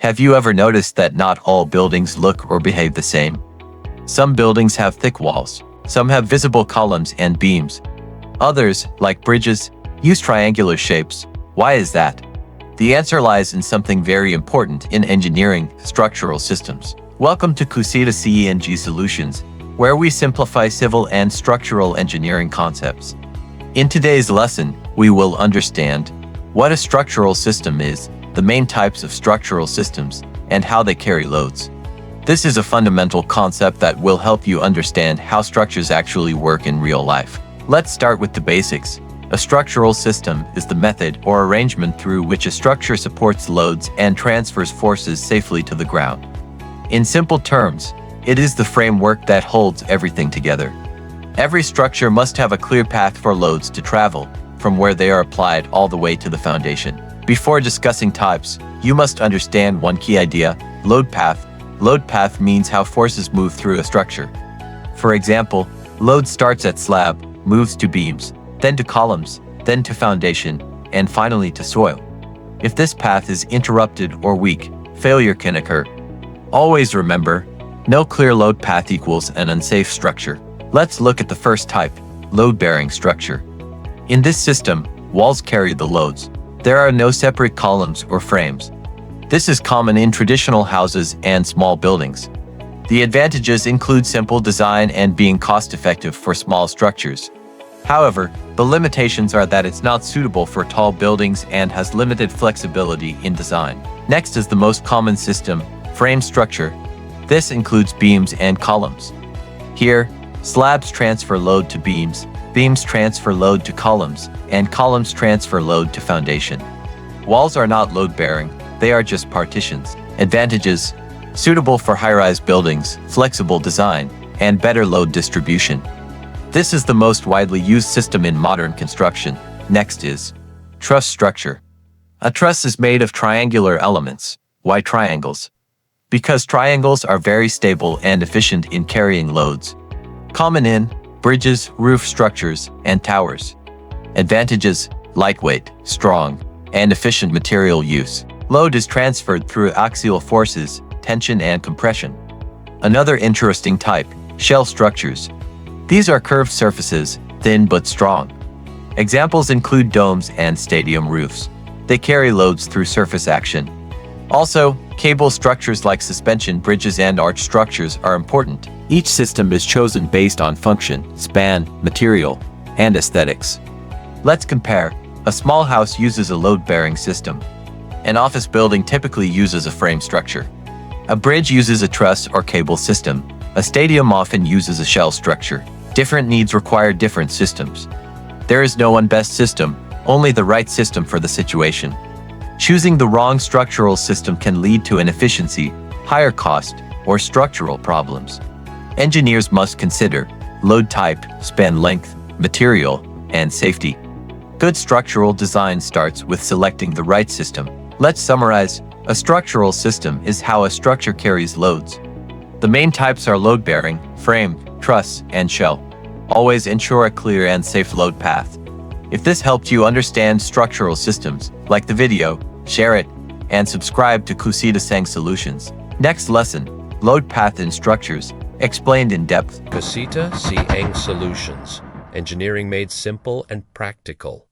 Have you ever noticed that not all buildings look or behave the same? Some buildings have thick walls, some have visible columns and beams. Others, like bridges, use triangular shapes. Why is that? The answer lies in something very important in engineering: structural systems. Welcome to Kussitta CEng Solutions, where we simplify civil and structural engineering concepts. In today's lesson, we will understand what a structural system is, the main types of structural systems, and how they carry loads. This is a fundamental concept that will help you understand how structures actually work in real life. Let's start with the basics. A structural system is the method or arrangement through which a structure supports loads and transfers forces safely to the ground. In simple terms, it is the framework that holds everything together. Every structure must have a clear path for loads to travel, from where they are applied all the way to the foundation. Before discussing types, you must understand one key idea: load path. Load path means how forces move through a structure. For example, load starts at slab, moves to beams, then to columns, then to foundation, and finally to soil. If this path is interrupted or weak, failure can occur. Always remember, no clear load path equals an unsafe structure. Let's look at the first type: load-bearing structure. In this system, walls carry the loads. There are no separate columns or frames. This is common in traditional houses and small buildings. The advantages include simple design and being cost-effective for small structures. However, the limitations are that it's not suitable for tall buildings and has limited flexibility in design. Next is the most common system: frame structure. This includes beams and columns. Here, slabs transfer load to beams, beams transfer load to columns, and columns transfer load to foundation. Walls are not load-bearing, they are just partitions. Advantages: suitable for high-rise buildings, flexible design, and better load distribution. This is the most widely used system in modern construction. Next is truss structure. A truss is made of triangular elements. Why triangles? Because triangles are very stable and efficient in carrying loads. Common in bridges, roof structures, and towers. Advantages: lightweight, strong, and efficient material use. Load is transferred through axial forces, tension and compression. Another interesting type: shell structures. These are curved surfaces, thin but strong. Examples include domes and stadium roofs. They carry loads through surface action. Also, cable structures like suspension bridges and arch structures are important. Each system is chosen based on function, span, material, and aesthetics. Let's compare. A small house uses a load-bearing system. An office building typically uses a frame structure. A bridge uses a truss or cable system. A stadium often uses a shell structure. Different needs require different systems. There is no one best system, only the right system for the situation. Choosing the wrong structural system can lead to inefficiency, higher cost, or structural problems. Engineers must consider load type, span length, material, and safety. Good structural design starts with selecting the right system. Let's summarize. A structural system is how a structure carries loads. The main types are load-bearing, frame, truss, and shell. Always ensure a clear and safe load path. If this helped you understand structural systems, like the video, share it, and subscribe to Kussitta CEng Solutions. Next lesson: load path in structures, explained in depth. Kussitta CEng Solutions. Engineering made simple and practical.